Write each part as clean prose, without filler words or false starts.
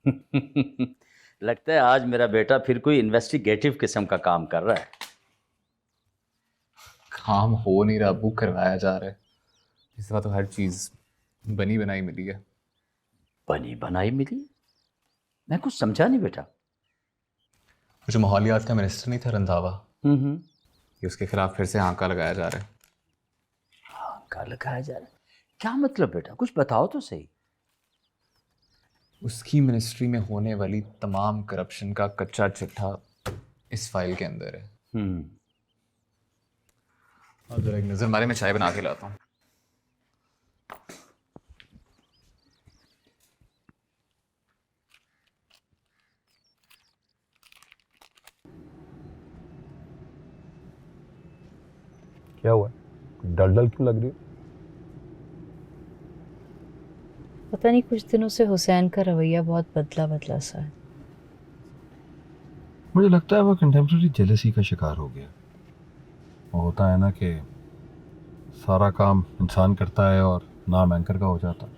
लगता है आज मेरा बेटा फिर कोई इन्वेस्टिगेटिव किस्म का काम कर रहा है। काम हो नहीं रहा, बुक करवाया जा रहा है। इस बार तो हर चीज बनी बनाई मिली है। बनी बनाई मिली? मैं कुछ समझा नहीं बेटा। वो जो माहौलियात का मिनिस्टर नहीं था रंधावा, हम्म। ये उसके खिलाफ फिर से आंका लगाया जा रहा है। का लगाया जा रहा है? क्या मतलब बेटा, कुछ बताओ तो सही। उसकी मिनिस्ट्री में होने वाली तमाम करप्शन का कच्चा चिट्ठा इस फाइल के अंदर है। हम्म। अब जरा एक नजर मारे, मैं चाय बना के लाता हूँ। क्या हुआ है? डल डल क्यों लग रही हो? पता नहीं, कुछ दिनों से हुसैन का रवैया बहुत बदला बदला सा है। मुझे लगता है वो कंटेम्प्रेरी जेलसी का शिकार हो गया। वो होता है ना कि सारा काम इंसान करता है और नाम एंकर का हो जाता है।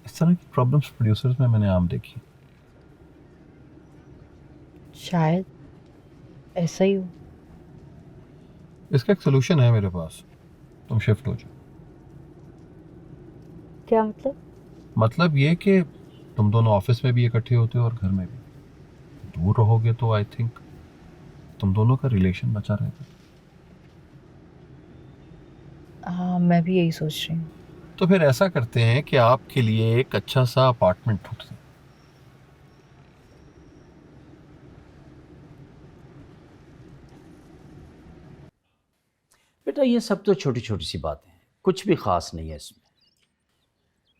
इस तरह की प्रॉब्लम्स प्रोड्यूसर्स में मैंने आम देखी। शायद ऐसा ही हो। इसका एक सोल्यूशन है मेरे पास। तुम शिफ्ट हो जाओ। क्या मतलब? मतलब ये कि तुम दोनों ऑफिस में भी इकट्ठे होते हो और घर में भी। दूर रहोगे तो आई थिंक तुम दोनों का रिलेशन बचा रहेगा। हाँ, मैं भी यही सोच रही हूँ। तो फिर ऐसा करते हैं कि आपके लिए एक अच्छा सा अपार्टमेंट ढूंढते हैं। बेटा ये सब तो छोटी छोटी सी बातें हैं, कुछ भी खास नहीं है इसमें।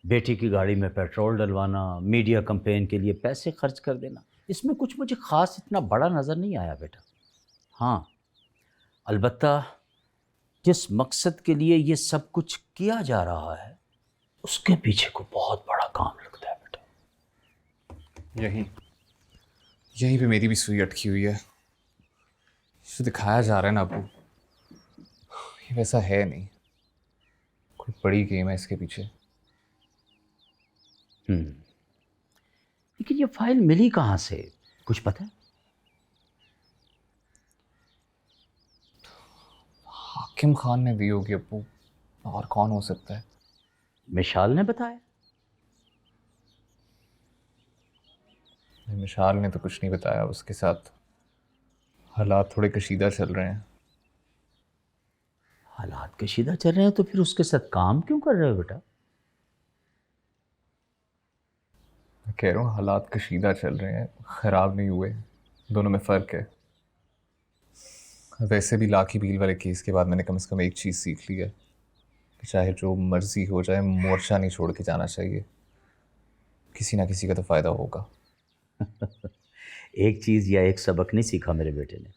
बेटी की गाड़ी में पेट्रोल डलवाना, मीडिया कैंपेन के लिए पैसे खर्च कर देना, इसमें कुछ मुझे खास इतना बड़ा नज़र नहीं आया बेटा। हाँ, अलबत्ता जिस मकसद के लिए ये सब कुछ किया जा रहा है उसके पीछे को बहुत बड़ा काम लगता है बेटा। यहीं यहीं पे मेरी भी सुई अटकी हुई है। जो दिखाया जा रहा है ना अबू, ये वैसा है नहीं। कोई बड़ी गेम है इसके पीछे। लेकिन ये फाइल मिली कहाँ से, कुछ पता है? हाकिम खान ने दी होगी अबू, और कौन हो सकता है। मिशाल ने बताया? मिशाल ने तो कुछ नहीं बताया। उसके साथ हालात थोड़े कशीदा चल रहे हैं। हालात कशीदा चल रहे हैं तो फिर उसके साथ काम क्यों कर रहे हो बेटा? मैं कह रहा हूँ हालात कशीदा चल रहे हैं, ख़राब नहीं हुए। दोनों में फ़र्क है। वैसे भी लाठी भील वाले केस के बाद मैंने कम से कम एक चीज़ सीख ली है कि चाहे जो मर्जी हो जाए, मोर्चा नहीं छोड़ के जाना चाहिए। किसी ना किसी का तो फ़ायदा होगा। एक चीज़ या एक सबक नहीं सीखा मेरे बेटे ने,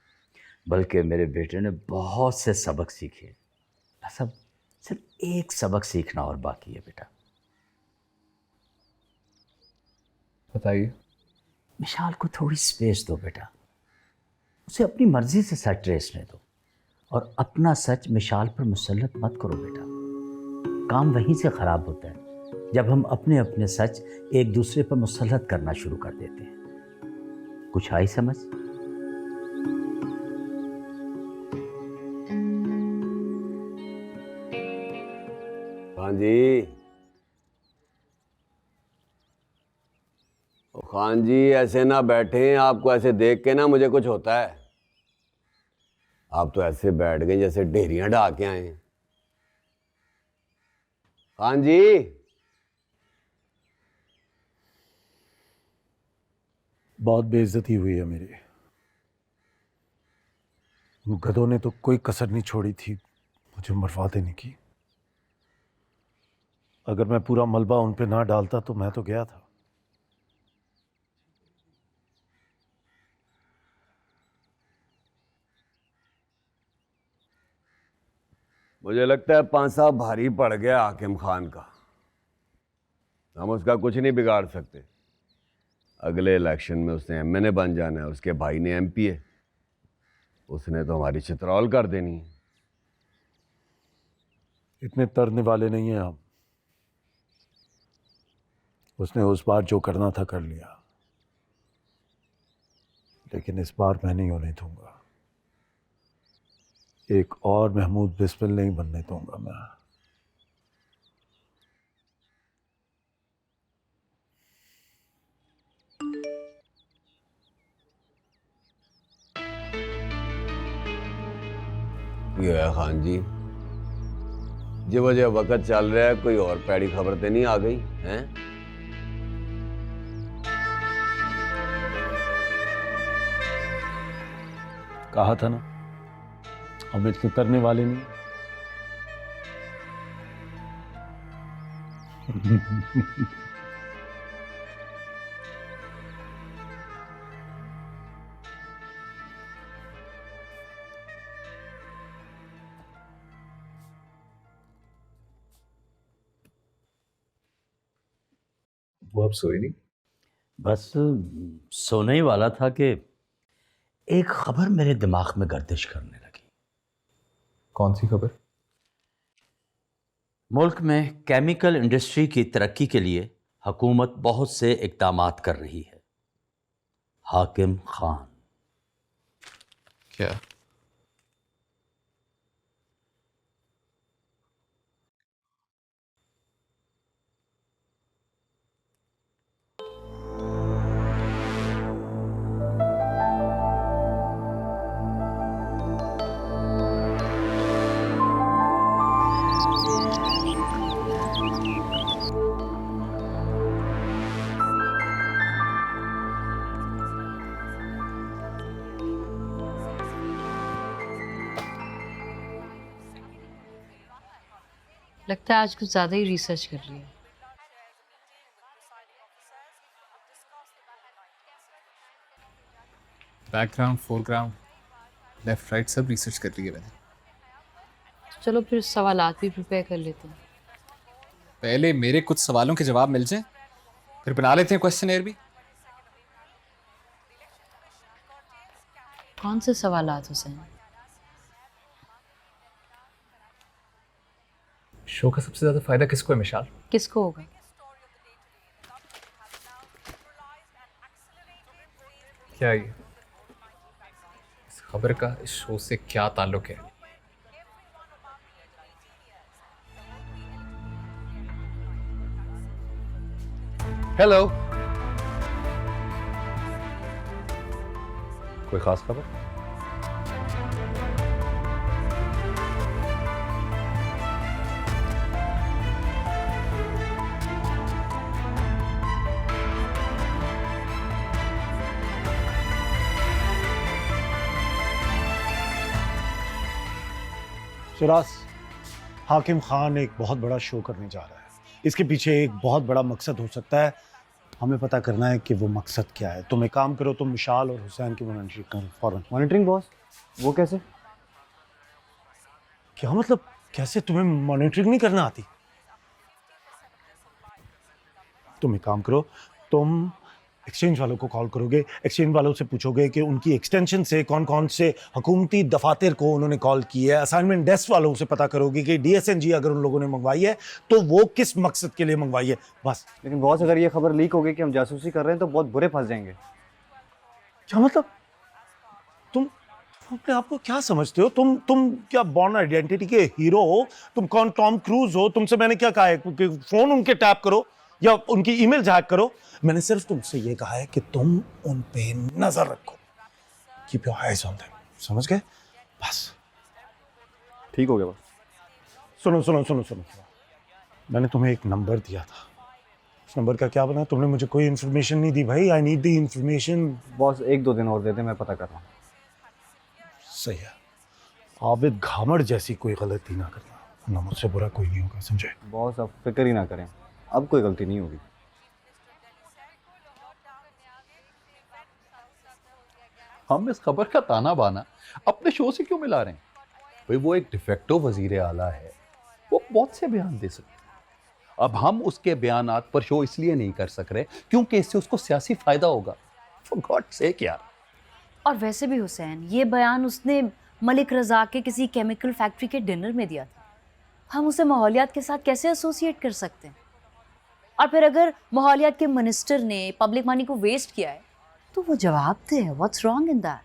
बल्कि मेरे बेटे ने बहुत से सबक सीखे। बस अब सिर्फ एक सबक सीखना और बाकी है बेटा। बताइए। मिशाल को थोड़ी स्पेस दो बेटा, उसे अपनी मर्जी से सच ट्रेसने दो, और अपना सच मिशाल पर मुसल्लत मत करो बेटा। काम वहीं से ख़राब होता है जब हम अपने अपने सच एक दूसरे पर मुसल्लत करना शुरू कर देते हैं। कुछ आई समझ? हाँ जी। ओ खान जी, ऐसे ना बैठे, आपको ऐसे देख के ना मुझे कुछ होता है। आप तो ऐसे बैठ गए जैसे ढेरियां ढा के आए हैं। खान जी। बहुत बेइज्जती हुई है मेरी। उन गधों ने तो कोई कसर नहीं छोड़ी थी मुझे मरवा देने की। अगर मैं पूरा मलबा उन पे ना डालता तो मैं तो गया था। मुझे लगता है पांसा भारी पड़ गया हाकिम खान का। हम उसका कुछ नहीं बिगाड़ सकते। अगले इलेक्शन में उसने एमएनए बन जाना है, उसके भाई ने एमपीए। उसने तो हमारी चित्रौल कर देनी है। इतने तरने वाले नहीं हैं हम। उसने उस बार जो करना था कर लिया। लेकिन इस बार मैं नहीं होने दूंगा। एक और महमूद बिस्मिल नहीं बनने दूंगा मैं। ये है खान जी, जी वजह वक्त चल रहा है, कोई और पैड़ी खबर तो नहीं आ गई हैं? कहा था ना, हम इतने करने वाले नहीं। वो अब सोई नहीं? बस सोने ही वाला था कि एक खबर मेरे दिमाग में गर्दिश करने लगी। कौन सी खबर? मुल्क में केमिकल इंडस्ट्री की तरक्की के लिए हुकूमत बहुत से इक़दामात कर रही है। हाकिम खान। क्या? लगता है आज कुछ ज़्यादा ही रिसर्च कर रही है। बैकग्राउंड, फोरग्राउंड, लेफ्ट राइट सब रिसर्च कर रही है मैंने। तो चलो फिर सवालात भी प्रिपेयर कर लेते हैं। पहले मेरे कुछ सवालों के जवाब मिल जाए, फिर बना लेते हैं क्वेश्चनेयर भी। कौन से सवालात हुसैन? शो का सबसे ज्यादा फायदा किसको है मिशाल? किसको होगा? क्या ये इस खबर का इस शो से क्या ताल्लुक है? हेलो, कोई खास खबर? सुरास, हाकिम खान एक बहुत बड़ा शो करने जा रहा है। इसके पीछे एक बहुत बड़ा मकसद हो सकता है। हमें पता करना है कि वो मकसद क्या है। तुम एक काम करो, तुम विशाल और हुसैन की मॉनिटरिंग करो फौरन। Monitoring boss? वो कैसे? क्या मतलब कैसे? तुम्हें मॉनिटरिंग नहीं करना आती? तुम एक काम करो, तुम एक्सचेंज वालों को कॉल करोगे, एक्सचेंज वालों से पूछोगे कि उनकी एक्सटेंशन से कौन कौन से हुकूमती दफातर को उन्होंने कॉल की है। असाइनमेंट डेस्क वालों से पता करोगे कि DSNG अगर उन लोगों ने मंगवाई है तो वो किस मकसद के लिए मंगवाई है। बस। लेकिन बॉस, अगर ये खबर लीक हो गई कि हम जासूसी कर रहे हैं तो बहुत बुरे फंस जाएंगे। क्या मतलब? तुम अपने आप को क्या समझते हो? तुम क्या बॉर्न आइडेंटिटी के हीरो हो? तुम कौन टॉम क्रूज हो? तुमसे मैंने क्या कहा है कि फोन उनके टैप करो या उनकी ईमेल हैक करो? मैंने सिर्फ तुमसे ये कहा है कि तुम उन पे नजर रखो। Keep your eyes on them. समझ गए? बस। ठीक हो गया बॉस। सुनो सुनो सुनो सुनो, मैंने तुम्हें एक नंबर दिया था। उस नंबर का क्या बना? तुमने मुझे कोई इन्फॉर्मेशन नहीं दी भाई। I need the information. Boss, 1-2 दिन और दे दे, मैं पता कर रहा हूँ। सही है। आबिद घामड़ जैसी कोई गलती ना करना, ना मुझसे बुरा कोई नहीं होगा, समझे? बॉस, आप फिक्र ही ना करें, अब कोई गलती नहीं होगी। हम इस खबर का ताना बाना अपने शो से क्यों मिला रहे हैं? भाई वो एक डिफेक्टो वजीर आला है, वो बहुत से बयान दे सकते हैं। अब हम उसके बयानात पर शो इसलिए नहीं कर सक रहे क्योंकि इससे उसको सियासी फायदा होगा। फॉर गॉड सेक यार। और वैसे भी हुसैन, ये बयान उसने मलिक रजा के किसी केमिकल फैक्ट्री के डिनर में दिया था। हम उसे माहौलियात के साथ कैसे एसोसिएट कर सकते हैं? और फिर अगर माहौलियात के मिनिस्टर ने पब्लिक मनी को वेस्ट किया है तो वो जवाब दे, what's wrong in that?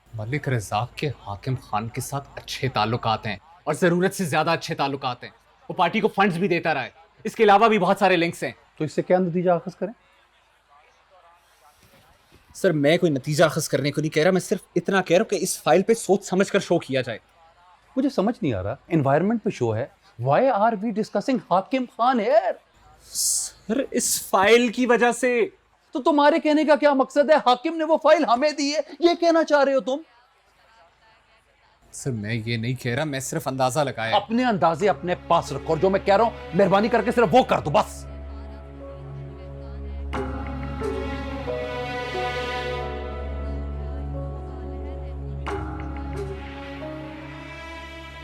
Malik Razzaq के हाकिम खान के साथ अच्छे ताल्लुकात हैं और ज़रूरत से ज़्यादा अच्छे ताल्लुकात हैं। वो पार्टी को फंड्स भी देता रहा है। इसके अलावा भी बहुत सारे लिंक्स हैं। तो इससे क्या नतीजा अखज़ करें? सर मैं कोई नतीजा अखज़ करने को नहीं कह रहा, मैं सिर्फ इतना कह रहा हूँ कि इस फाइल पे सोच समझ कर शो किया जाए। मुझे समझ नहीं आ रहा, एनवायरनमेंट पे शो है, व्हाई आर वी डिस्कसिंग हाकिम खान हियर? सर इस फाइल की वजह से। तो तुम्हारे कहने का क्या मकसद है? हाकिम ने वो फाइल हमें दी है, ये कहना चाह रहे हो तुम? सर मैं ये नहीं कह रहा, मैं सिर्फ अंदाजा लगाया। अपने अंदाजे अपने पास रखो और जो मैं कह रहा हूं मेहरबानी करके सिर्फ वो कर दो बस।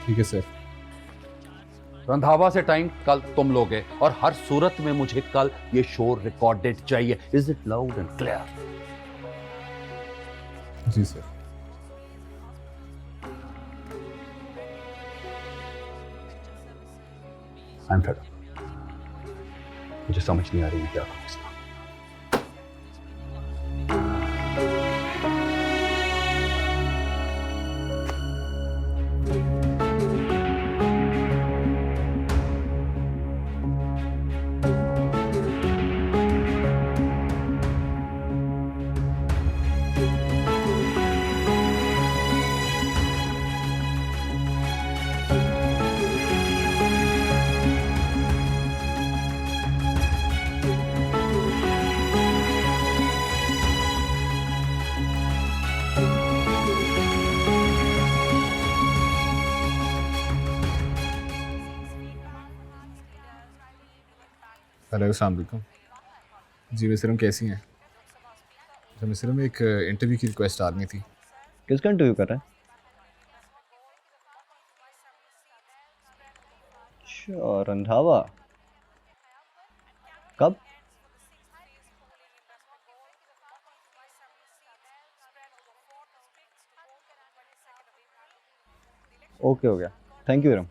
ठीक है सर। रंधावा से टाइम कल तुम लोगे और हर सूरत में मुझे कल ये शो रिकॉर्डेड चाहिए। Is it loud and clear? जी sir. I am fed up. मुझे समझ नहीं आ रही क्या करूं इसका। हेलो अस्सलाम वालेकुम। जी मिसरम कैसी हैं? अच्छा मिसरम एक इंटरव्यू की रिक्वेस्ट डालनी थी। किसका इंटरव्यू कर रहा है? अच्छा, रंधावा। कब? ओके, हो गया। थैंक यू विरम।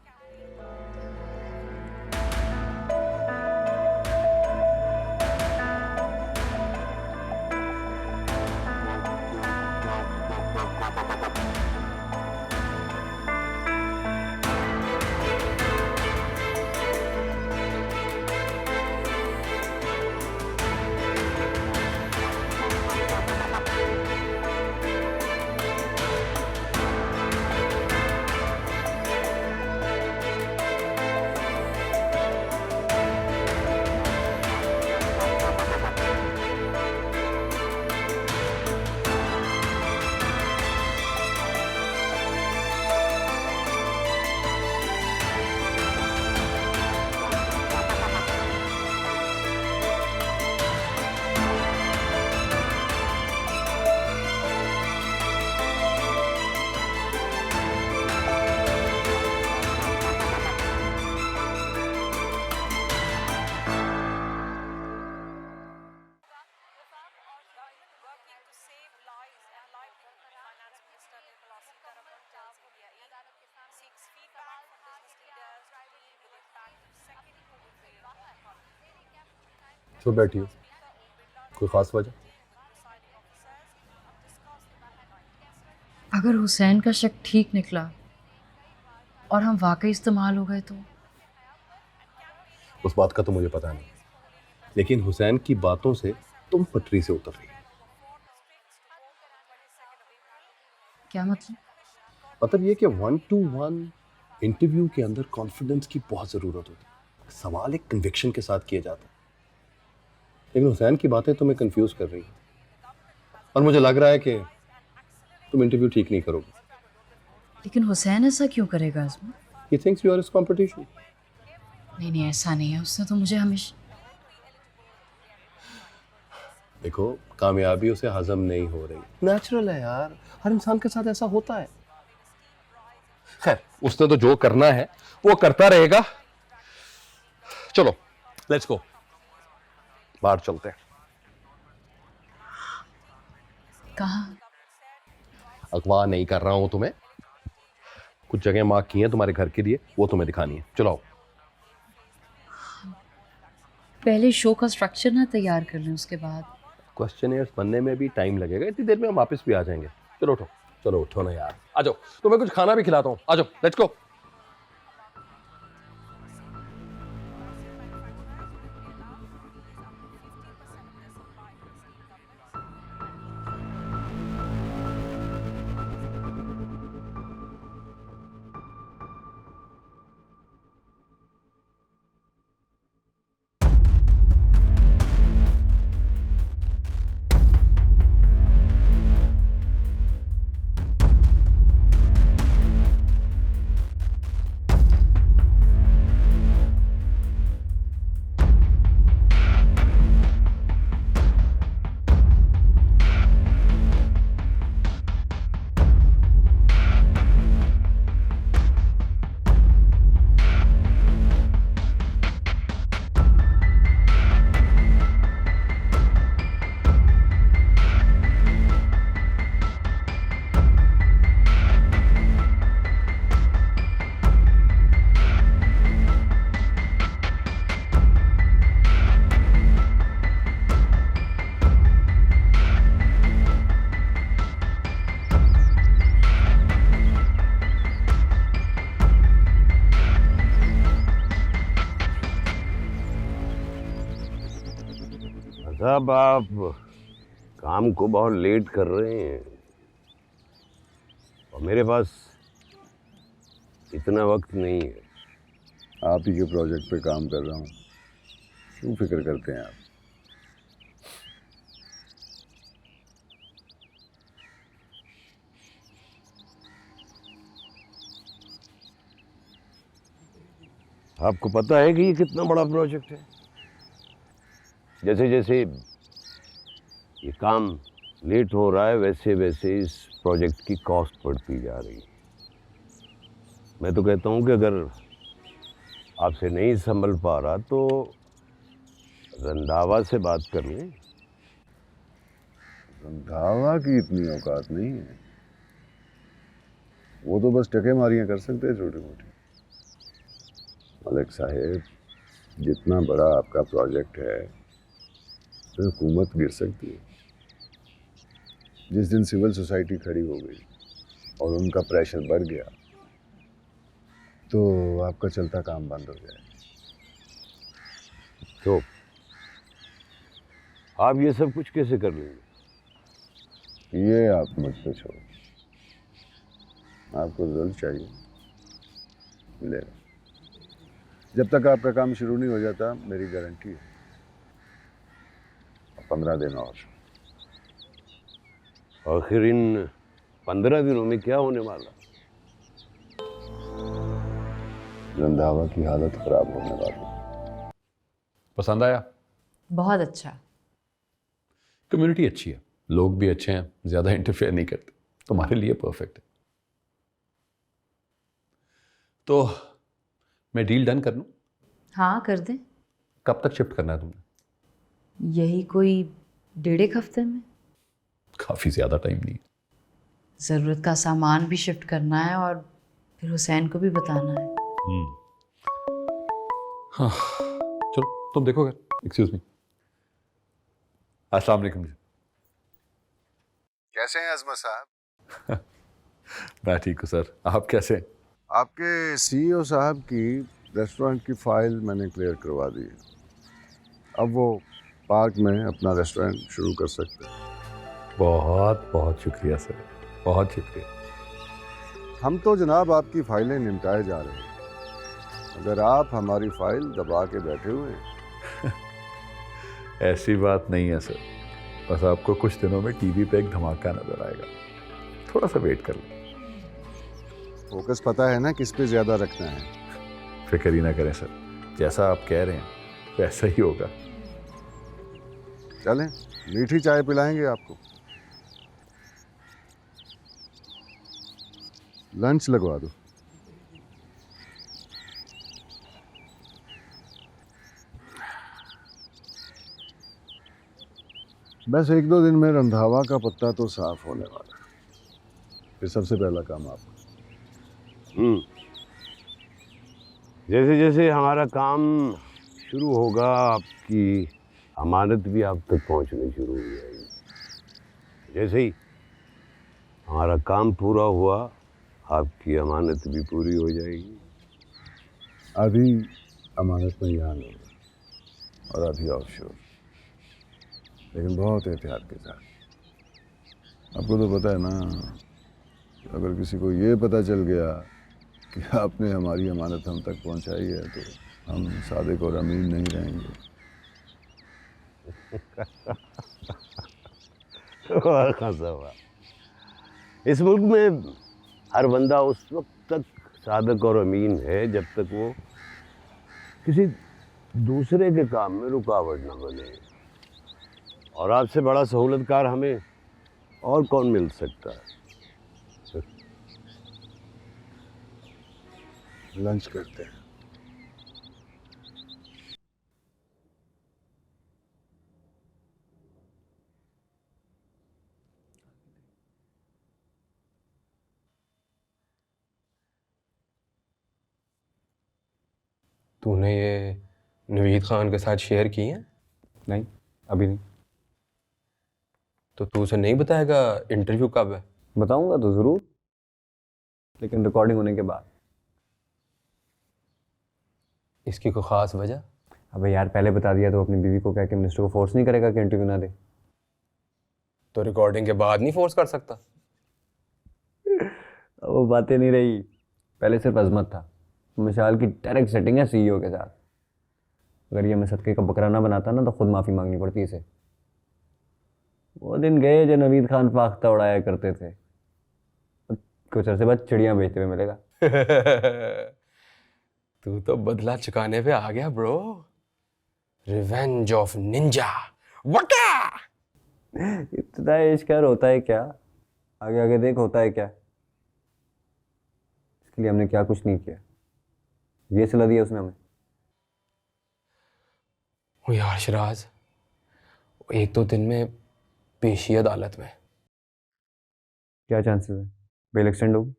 क्यों बैठी हो? कोई खास वजह? अगर हुसैन का शक ठीक निकला और हम वाकई इस्तेमाल हो गए तो? उस बात का तो मुझे पता नहीं, लेकिन हुसैन की बातों से तुम पटरी से उतर रही हो। क्या मतलब? मतलब ये कि 1-to-1 इंटरव्यू के अंदर कॉन्फिडेंस की बहुत ज़रूरत होती है। सवाल एक कन्विक्शन के साथ किए जाते हैं, लेकिन हुसैन की बातें तुम्हें कंफ्यूज कर रही हैं और मुझे लग रहा है कि तुम इंटरव्यू ठीक नहीं करोगे। लेकिन हुसैन ऐसा क्यों करेगा Azma? He thinks you are his competition. नहीं, ऐसा नहीं है। उसने तो मुझे हमेशा... देखो, कामयाबी उसे हजम नहीं हो रही, नेचुरल है यार, हर इंसान के साथ ऐसा होता है। खैर, उसने तो जो करना है वो करता रहेगा। चलो लेट्स गो, बाहर चलते हैं। कहाँ? अगवा नहीं कर रहा हूं तुम्हें, कुछ जगह मार्क की हैं तुम्हारे घर के लिए, वो तुम्हें दिखानी है। चलो आओ। पहले शो का स्ट्रक्चर ना तैयार कर लें, उसके बाद। क्वेश्चनेयर्स बनने में भी टाइम लगेगा, इतनी देर में हम वापस भी आ जाएंगे। चलो उठो, चलो उठो ना यार, आ जाओ, तुम्हें कुछ खाना भी खिलाता हूँ, आ जाओ, लेट्स गो। साहब आप काम को बहुत लेट कर रहे हैं और मेरे पास इतना वक्त नहीं है। आप ही के प्रोजेक्ट पे काम कर रहा हूँ, क्यों फिक्र करते हैं आप? आपको पता है कि ये कितना बड़ा प्रोजेक्ट है? जैसे जैसे ये काम लेट हो रहा है वैसे वैसे इस प्रोजेक्ट की कॉस्ट बढ़ती जा रही है। मैं तो कहता हूँ कि अगर आपसे नहीं संभल पा रहा तो रंधावा से बात कर लें। रंधावा की इतनी औकात नहीं है, वो तो बस टकेमारियाँ कर सकते हैं छोटी मोटी। मलिक साहेब, जितना बड़ा आपका प्रोजेक्ट है तो हुकूमत गिर सकती है। जिस दिन सिविल सोसाइटी खड़ी हो गई और उनका प्रेशर बढ़ गया तो आपका चलता काम बंद हो जाएगा। तो आप ये सब कुछ कैसे कर लेंगे? ये आप मुझ पे छोड़ो, आपको रिजल्ट चाहिए, मिलेगा। जब तक आपका काम शुरू नहीं हो जाता मेरी गारंटी है 15 दिन और। आखिर इन 15 दिनों में क्या होने वाला? रंधावा की हालत खराब होने वाली। पसंद आया? बहुत अच्छा। कम्युनिटी अच्छी है, लोग भी अच्छे हैं, ज़्यादा इंटरफेयर नहीं करते, तुम्हारे लिए परफेक्ट है। तो मैं डील डन कर लूँ? हाँ कर दें। कब तक शिफ्ट करना है तुमने? यही कोई 1.5 हफ्ते में। काफ़ी ज़्यादा टाइम नहीं है। ज़रूरत का सामान भी शिफ्ट करना है और फिर हुसैन को भी बताना है। हाँ चलो तुम देखोगे। Excuse me. अस्सलाम वालेकुम। कैसे हैं अजमत साहब? मैं ठीक हूँ सर, आप कैसे हैं? आपके सीईओ साहब की रेस्टोरेंट की फाइल मैंने क्लियर करवा दी है। अब वो पार्क में अपना रेस्टोरेंट शुरू कर सकते हैं। बहुत बहुत शुक्रिया सर, बहुत शुक्रिया। हम तो जनाब आपकी फाइलें निपटाए जा रहे हैं, अगर आप हमारी फाइल दबा के बैठे हुए हैं। ऐसी बात नहीं है सर, बस आपको कुछ दिनों में टीवी पे एक धमाका नजर आएगा, थोड़ा सा वेट कर लो। फोकस पता है ना किस पे ज़्यादा रखना है? फिक्र ही ना करें सर, जैसा आप कह रहे हैं वैसा ही होगा। चलें, मीठी चाय पिलाएंगे आपको, लंच लगवा दो। बस 1-2 दिन में रंधावा का पत्ता तो साफ होने वाला है। फिर सबसे पहला काम आपका। जैसे जैसे हमारा काम शुरू होगा आपकी अमानत भी आप तक पहुंचनी शुरू हो जाएगी। जैसे ही हमारा काम पूरा हुआ, आपकी अमानत भी पूरी हो जाएगी। आधी अमानत में यहाँ होगा और आधी ऑफशोर, लेकिन बहुत एहतियात के साथ। आपको तो पता है ना, अगर किसी को ये पता चल गया कि आपने हमारी अमानत हम तक पहुंचाई है तो हम सादिक और अमीन नहीं रहेंगे। इस मुल्क में हर बंदा उस वक्त तक सादिक और अमीन है जब तक वो किसी दूसरे के काम में रुकावट न बने। और आपसे बड़ा सहूलतकार हमें और कौन मिल सकता है। लंच करते हैं। तूने ये नवीद खान के साथ शेयर की है? नहीं, अभी नहीं। तो तू उसे नहीं बताएगा इंटरव्यू कब है? बताऊंगा तो ज़रूर, लेकिन रिकॉर्डिंग होने के बाद। इसकी कोई ख़ास वजह? अबे यार, पहले बता दिया तो अपनी बीवी को कह के मिनिस्टर को फोर्स नहीं करेगा कि इंटरव्यू ना दे। तो रिकॉर्डिंग के बाद नहीं फोर्स कर सकता? वो बातें नहीं रही, पहले सिर्फ अजमत था। मिसाल की डायरेक्ट सेटिंग है सीईओ के साथ। अगर ये मैं सदके का बकरा ना बनाता ना तो खुद माफ़ी मांगनी पड़ती इसे। वो दिन गए जो नवीद खान फाख्ता उड़ाया करते थे। कुछ अरसे बाद चिड़ियाँ बेचते हुए मिलेगा। तू तो बदला चुकाने पे आ गया ब्रो। रिवेंज ऑफ निंजा वका। इतना इश्क होता है क्या? आगे आगे देख होता है क्या। इसके लिए हमने क्या कुछ नहीं किया, ये सलाह दिया उसने हमें। ओ यार शिराज, एक दो दिन में पेशी अदालत में। क्या चांसेस है? बेल एक्सटेंड होगी?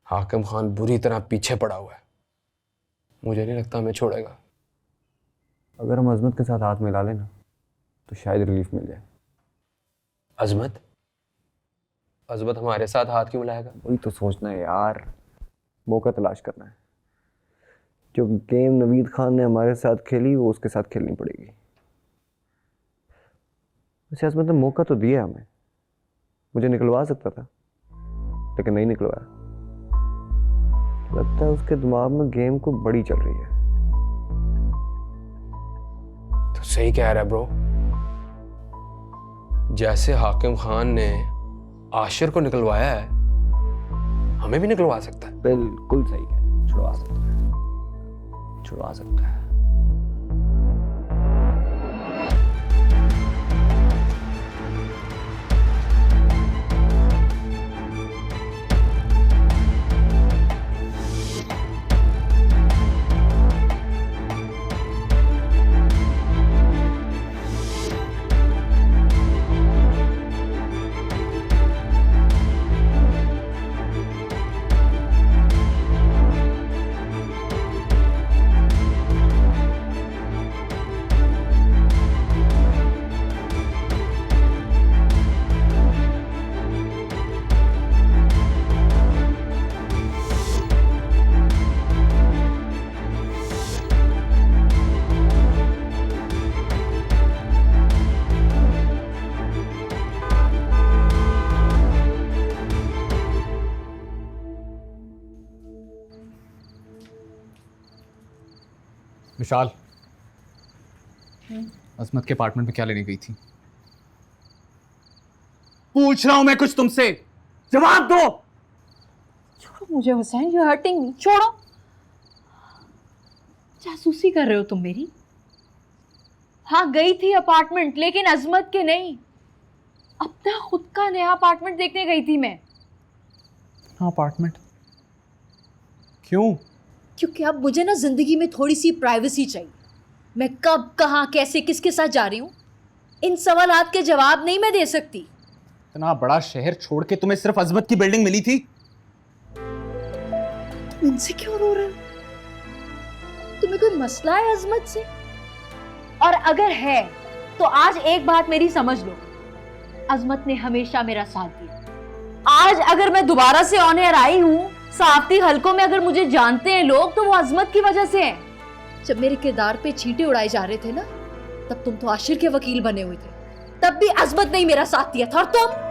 हाकिम खान बुरी तरह पीछे पड़ा हुआ है, मुझे नहीं लगता हमें छोड़ेगा। अगर हम अजमत के साथ हाथ मिला लेना तो शायद रिलीफ मिल जाए। अजमत? अजमत हमारे साथ हाथ क्यों मिलाएगा? वही तो सोचना है यार, मौका तलाश करना है। जो गेम नवीद खान ने हमारे साथ खेली वो उसके साथ खेलनी पड़ेगी। वैसे अजमत ने मौका तो दिया हमें, मुझे निकलवा सकता था लेकिन नहीं निकलवाया। लगता है उसके दिमाग में गेम को बड़ी चल रही है। तो सही कह रहा है ब्रो। जैसे हाकिम खान ने आशिर को निकलवाया है, हमें भी निकलवा सकता है। बिल्कुल सही कह रहे हैं, छुड़वा सकता है, छुड़वा सकता है। विशाल, अजमत के अपार्टमेंट में क्या लेने गई थी? पूछ रहा हूं मैं कुछ तुमसे, जवाब दो। छोड़ो मुझे हुसैन, यू हर्टिंग मी। छोड़ो। जासूसी कर रहे हो तुम मेरी? हाँ गई थी अपार्टमेंट, लेकिन अजमत के नहीं, अपना खुद का नया अपार्टमेंट देखने गई थी मैं। हाँ अपार्टमेंट? क्यों? क्योंकि अब मुझे ना जिंदगी में थोड़ी सी प्राइवेसी चाहिए। मैं कब, कहाँ, कैसे, किसके साथ जा रही हूँ, इन सवालात के जवाब नहीं मैं दे सकती। इतना बड़ा शहर छोड़ के तुम्हें सिर्फ अजमत की बिल्डिंग मिली थी? तुम इनसे क्यों रो रहे हो? तुम्हें कोई मसला है अजमत से? और अगर है तो आज एक बात मेरी समझ लो, अजमत ने हमेशा मेरा साथ दिया। आज अगर मैं दोबारा से ऑन एयर आई हूँ, साफ्ती हलकों में अगर मुझे जानते हैं लोग, तो वो अजमत की वजह से है। जब मेरे किरदार पे छींटे उड़ाए जा रहे थे ना, तब तुम तो आशिर के वकील बने हुए थे, तब भी अजमत ने ही मेरा साथ दिया था। और तुम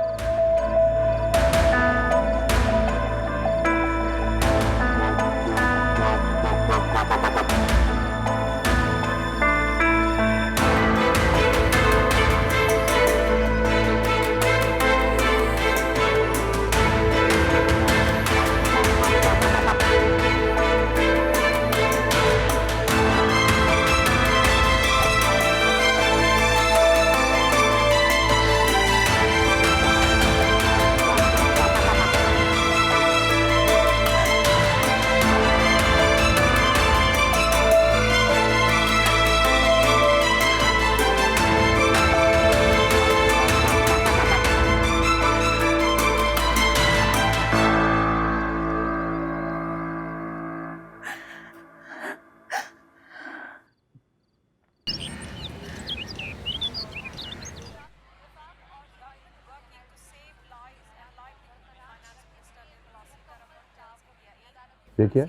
ये क्या?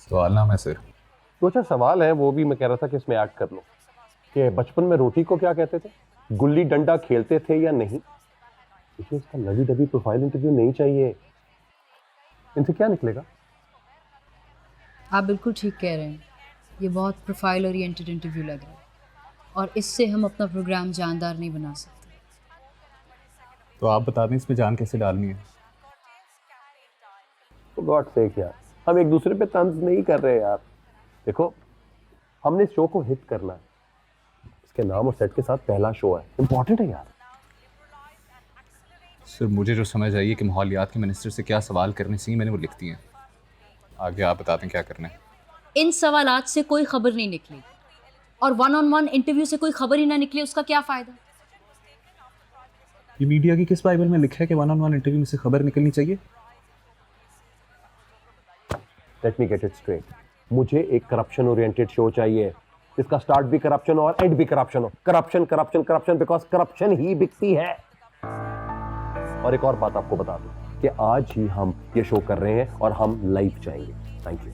सवालनामा है सर। तो अच्छा सवाल है, वो भी मैं कह रहा था कि इसमें ऐड कर लो कि बचपन में रोटी को क्या कहते थे, गुल्ली डंडा खेलते थे या नहीं। मुझे इसका लवी डबी प्रोफाइल इंटरव्यू नहीं चाहिए, इनसे क्या निकलेगा? आप बिल्कुल ठीक कह रहे हैं, ये बहुत प्रोफाइल ओरिएंटेड इंटरव्यू लग रहा है और इससे हम अपना प्रोग्राम जानदार नहीं बना सकते। तो आप बता दें इसमें जान कैसे डालनी है। तो गॉड सेक यार, हम एक दूसरे पे तंज नहीं कर रहे यार। देखो, हमने इस शो को हिट करना है, इसके नाम और सेट के साथ पहला शो है, इंपॉर्टेंट है यार। सर मुझे जो समझ आई है कि माहौलियात के मिनिस्टर से क्या सवाल करने चाहिए, मैंने वो लिख दिए हैं। आगे आप बता दें क्या करना है। इन सवालात से कोई खबर नहीं निकली और 1-on-1 इंटरव्यू से कोई खबर ही ना निकले, उसका क्या फायदा? ये मीडिया की किस बाइबल में लिखा है कि 1-on-1 इंटरव्यू में से खबर निकलनी चाहिए? Let me get it straight, मुझे एक करप्शन ओरिएंटेड शो चाहिए जिसका स्टार्ट भी करप्शन हो और एंड भी करप्शन हो। Corruption corruption corruption, because corruption ही बिकती है। और एक और बात आपको बता दूं कि आज ही हम ये शो कर रहे हैं और हम लाइव जाएंगे। Thank you.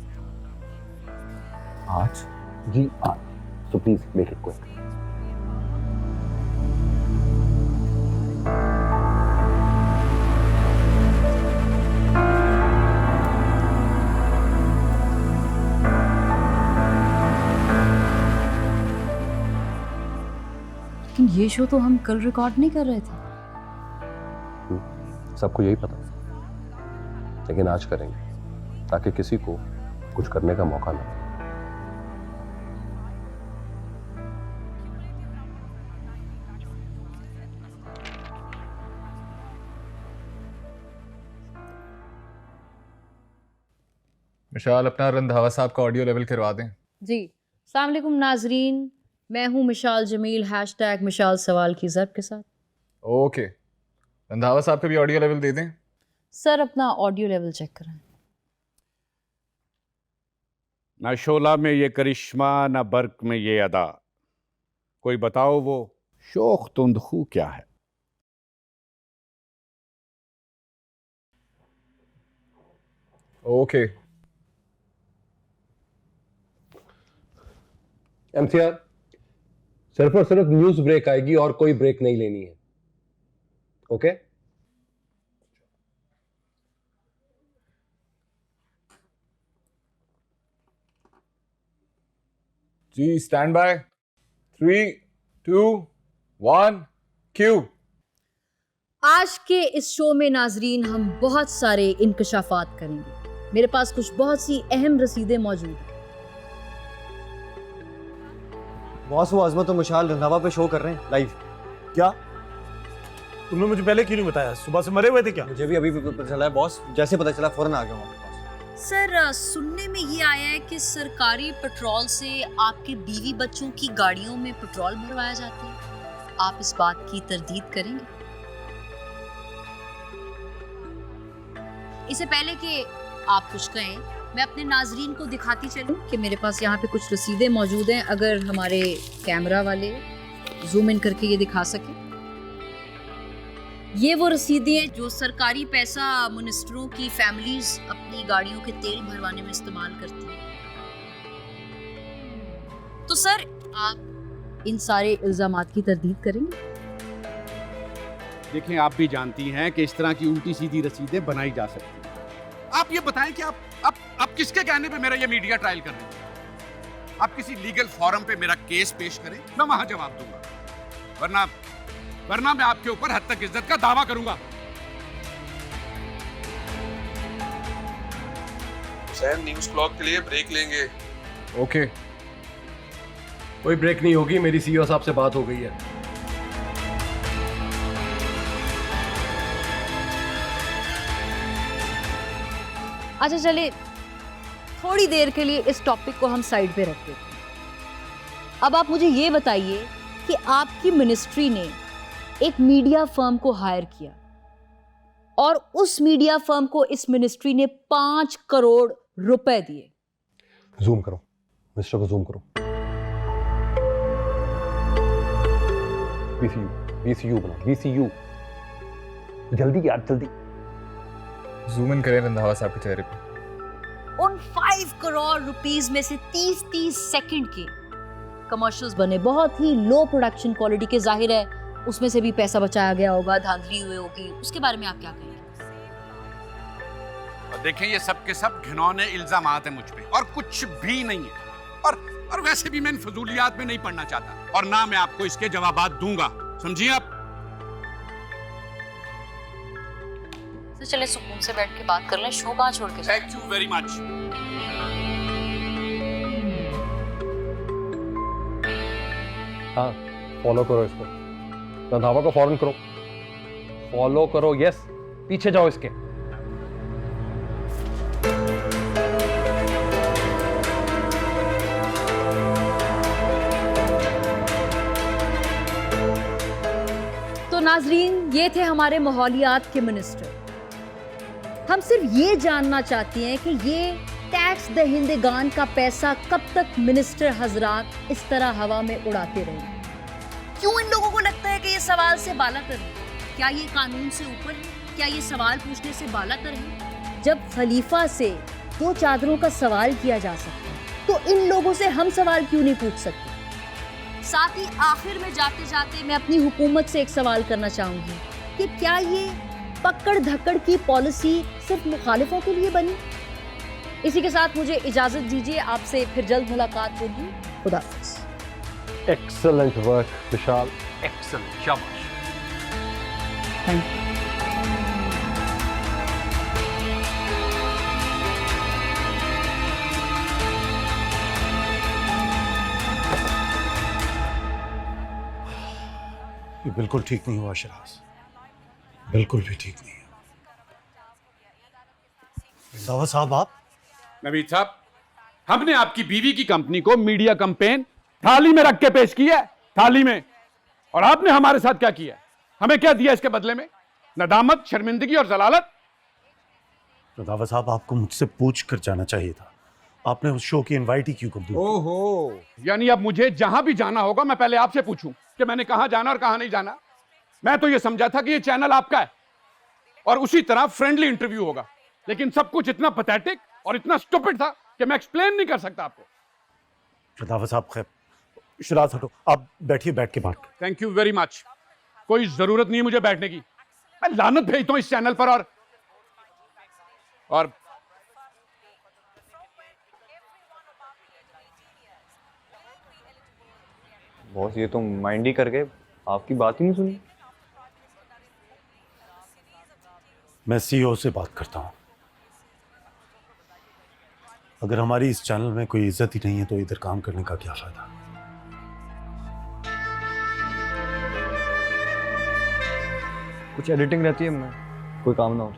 आज? जी आज, so please make it quick. लेकिन ये शो तो हम कल रिकॉर्ड नहीं कर रहे थे। सबको यही पता है, लेकिन आज करेंगे ताकि किसी को कुछ करने का मौका ना मिले। मिशाल, अपना रंधावा साहब का ऑडियो लेवल करवा दें। जी, अस्सलाम वालेकुम नाजरीन, मैं हूँ मिशाल जमील, हैशटैग मिशाल सवाल की ज़र्ब के साथ। ओके, रंधावा साहब का भी ऑडियो लेवल दे दें। सर अपना ऑडियो लेवल चेक कराएं। ना शोला में ये करिश्मा, ना बर्क में ये अदा, कोई बताओ वो शोख तुंद खू क्या है? ओके। एमसीआर, सिर्फ और सिर्फ न्यूज ब्रेक आएगी और कोई ब्रेक नहीं लेनी है। ओके? जी स्टैंड बाय। 3, 2, 1 क्यू। आज के इस शो में नाजरीन हम बहुत सारे इंकशाफात करेंगे। मेरे पास कुछ बहुत सी अहम रसीदें मौजूद हैं। बॉस, वो अजमत और मुशाल रंधावा पे शो कर रहे हैं लाइव। क्या? तुमने मुझे पहले क्यों नहीं बताया? सुबह से मरे हुए थे क्या? मुझे भी अभी पता चला है बॉस, जैसे पता चला फौरन आ गया हूँ आपके पास। सर सुनने में ये आया है कि सरकारी पेट्रोल से आपके बीवी बच्चों की गाड़ियों में पेट्रोल भरवाया जाता है। आप इस बात की तरदीद करेंगे? इससे पहले कि आप कुछ कहें, मैं अपने नाजरीन को दिखाती चलूं कि मेरे पास यहाँ पे कुछ रसीदें मौजूद हैं, अगर हमारे कैमरा वाले जूम इन करके ये दिखा सके। ये वो रसीदें हैं जो सरकारी पैसा मिनिस्टरों की फैमिलीज अपनी गाड़ियों के तेल भरवाने में इस्तेमाल करती हैं। तो सर, आप इन सारे इल्जामात की तरदीद करेंगे? देखें, आप भी जानती हैं कि इस तरह की उल्टी सीधी रसीदें बनाई जा सकती हैं। आप ये बताएं कि आप किसके कहने पे मेरा ये मीडिया ट्रायल कर रहे हैं? आप किसी लीगल फॉरम पे मेरा केस पेश करें, मैं वहां जवाब दूंगा, वरना मैं आपके ऊपर हद तक इज्जत का दावा करूंगा। सैम, न्यूज़ ब्लॉग के लिए ब्रेक लेंगे। ओके, कोई ब्रेक नहीं होगी, मेरी सीईओ साहब से बात हो गई है। अच्छा चलिए, थोड़ी देर के लिए इस टॉपिक को हम साइड पे रख देते हैं। अब आप मुझे ये बताइए कि आपकी मिनिस्ट्री ने एक मीडिया फर्म को हायर किया और उस मीडिया फर्म को इस मिनिस्ट्री ने 5 करोड़ रुपए दिए। जूम करो, मिस्टर को जूम करो। VCU बना, VCU जल्दी यार, जल्दी। जूम इन करें रंधावा साहब के चेहरे पे। उन 5 करोड़ रुपीस में से 30-30 सेकंड के कमर्शियल्स बने, बहुत ही लो प्रोडक्शन क्वालिटी के। जाहिर है उसमें से भी पैसा बचाया गया होगा, धांधली हुई होगी। उसके बारे में आप क्या कहेंगे? और देखें, ये सब के सब घिनौने इल्जामात हैं मुझ पे, और कुछ भी नहीं है। और वैसे भी मैं इन फजूलियात में नहीं पढ़ना चाहता, और ना मैं आपको इसके जवाबात दूंगा, समझिए आप। तो चले सुकून से बैठ के बात कर लें, शो कहाँ छोड़ के। Thank you very much. हाँ, फॉलो करो इसको, रंधावा को फॉरन करो, फॉलो करो। यस, पीछे जाओ इसके। तो नाजरीन, ये थे हमारे माहौलियात के मिनिस्टर। हम सिर्फ ये जानना चाहते हैं कि ये टैक्स दहिंदगान का पैसा कब तक मिनिस्टर हजरात इस तरह हवा में उड़ाते रहेंगे? क्यों इन लोगों को लगता है कि ये सवाल से बालातर है? क्या ये कानून से ऊपर है? क्या ये सवाल पूछने से बालातर है? जब खलीफा से 2 चादरों का सवाल किया जा सकता है, तो इन लोगों से हम सवाल क्यों नहीं पूछ सकते? साथ ही आखिर में जाते जाते मैं अपनी हुकूमत से एक सवाल करना चाहूंगी कि क्या ये पकड़ धक्कड़ की पॉलिसी सिर्फ मुखालिफों के लिए बनी? इसी के साथ मुझे इजाजत दीजिए, आपसे फिर जल्द मुलाकात होगी। खुदा हाफिज़। एक्सेलेंट वर्क विशाल, एक्सेलेंट, शाबाश। Thank you. ये बिल्कुल ठीक नहीं हुआ शराज, बिल्कुल भी ठीक नहीं है। रंधावा साहब, आप नवीद साहब, हमने आपकी बीवी की कंपनी को मीडिया कैंपेन थाली में रख के पेश किया है, थाली में। और आपने हमारे साथ क्या किया? हमें क्या दिया इसके बदले में? नदामत, शर्मिंदगी और जलालत। रंधावा साहब, आपको मुझसे पूछ कर जाना चाहिए था। आपने उस शो की इनवाइट ही क्यों कबूल? ओहो, यानी अब मुझे जहां भी जाना होगा मैं पहले आपसे पूछूं कि मैंने कहां जाना और कहां नहीं जाना? मैं तो ये समझा था कि ये चैनल आपका है और उसी तरह फ्रेंडली इंटरव्यू होगा, लेकिन सब कुछ इतना पैथेटिक और इतना स्टूपिड था कि मैं एक्सप्लेन नहीं कर सकता आपको। रंधावा साहब, खैर, शराज हटो, आप बैठिए, बैठ के बात करें। Thank you very much. कोई जरूरत नहीं मुझे बैठने की। मैं लानत भेजता हूं इस चैनल पर। और बॉस, ये तो माइंड ही कर गए, आपकी बात ही नहीं सुनी। मैं सीईओ से बात करता हूं। अगर हमारी इस चैनल में कोई इज्जत ही नहीं है तो इधर काम करने का क्या फायदा? कुछ एडिटिंग रहती है, मैं कोई काम ना हो।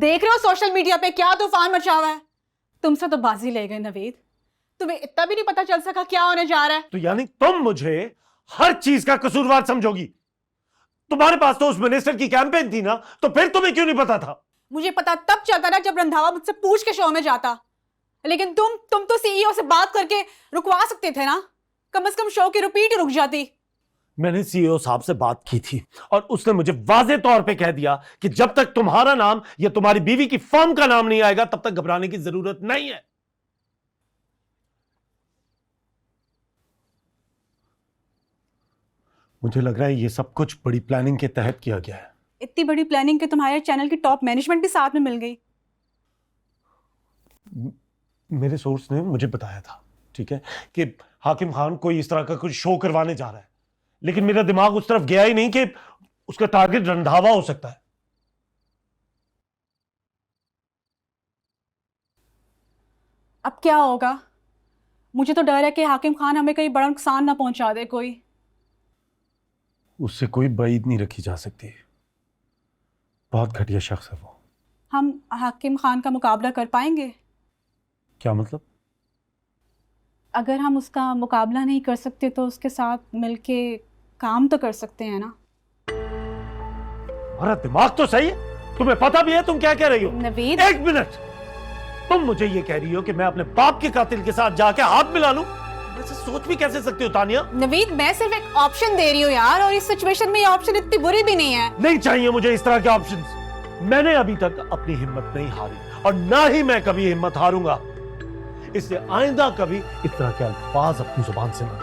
देख रहे हो सोशल मीडिया पे क्या तूफान मचा हुआ है। तुमसे तो बाजी ले गए नवीद, तुम्हें इतना भी नहीं पता चल सका क्या होने जा रहा है। तो यानी तुम मुझे हर चीज का कसूरवार समझोगी? तुम्हारे पास तो उस मिनिस्टर की कैंपेन थी ना, तो फिर तुम्हें क्यों नहीं पता था? मुझे पता तब चलता ना जब रंधावा मुझसे पूछ के शो में जाता, लेकिन तुम तो सीईओ से बात करके रुकवा सकते थे ना, कम से कम शो की रिपीट रुक जाती। मैंने सीईओ साहब से बात की थी और उसने मुझे वाजे तौर पे कह दिया कि जब तक तुम्हारा नाम या तुम्हारी बीवी की फर्म का नाम नहीं आएगा तब तक घबराने की जरूरत नहीं है। मुझे लग रहा है ये सब कुछ बड़ी प्लानिंग के तहत किया गया है। इतनी बड़ी प्लानिंग के तुम्हारे चैनल की टॉप मैनेजमेंट भी साथ में मिल गई। मेरे सोर्स ने मुझे बताया था, ठीक है, कि हाकिम खान कोई इस तरह का कुछ शो करवाने जा रहा है, लेकिन मेरा दिमाग उस तरफ गया ही नहीं कि उसका टारगेट रंधावा हो सकता है। अब क्या होगा? मुझे तो डर है कि हाकिम खान हमें कहीं बड़ा नुकसान ना पहुंचा दे कोई। उससे कोई बात नहीं रखी जा सकती, बहुत घटिया शख्स है वो। हम हाकिम खान का मुकाबला कर पाएंगे? क्या मतलब? अगर हम उसका मुकाबला नहीं कर सकते तो उसके साथ मिलके काम तो कर सकते हैं ना। हमारा दिमाग तो सही है, तुम्हें पता भी है तुम क्या कह रही हो? नवीद, एक मिनट, तुम मुझे ये कह रही हो कि मैं अपने बाप के कातिल के साथ जाके हाथ मिला लूं? वैसे सोच भी कैसे सकती हो तानिया? नवीद, मैं सिर्फ एक ऑप्शन दे रही हूँ यार, और इस सिचुएशन में ये ऑप्शन इतनी बुरी भी नहीं है। नहीं चाहिए मुझे इस तरह के ऑप्शंस। मैंने अभी तक अपनी हिम्मत नहीं हारी और ना ही मैं कभी हिम्मत हारूंगा, इसलिए आइंदा कभी इस तरह के अल्फाज अपनी जुबान से ना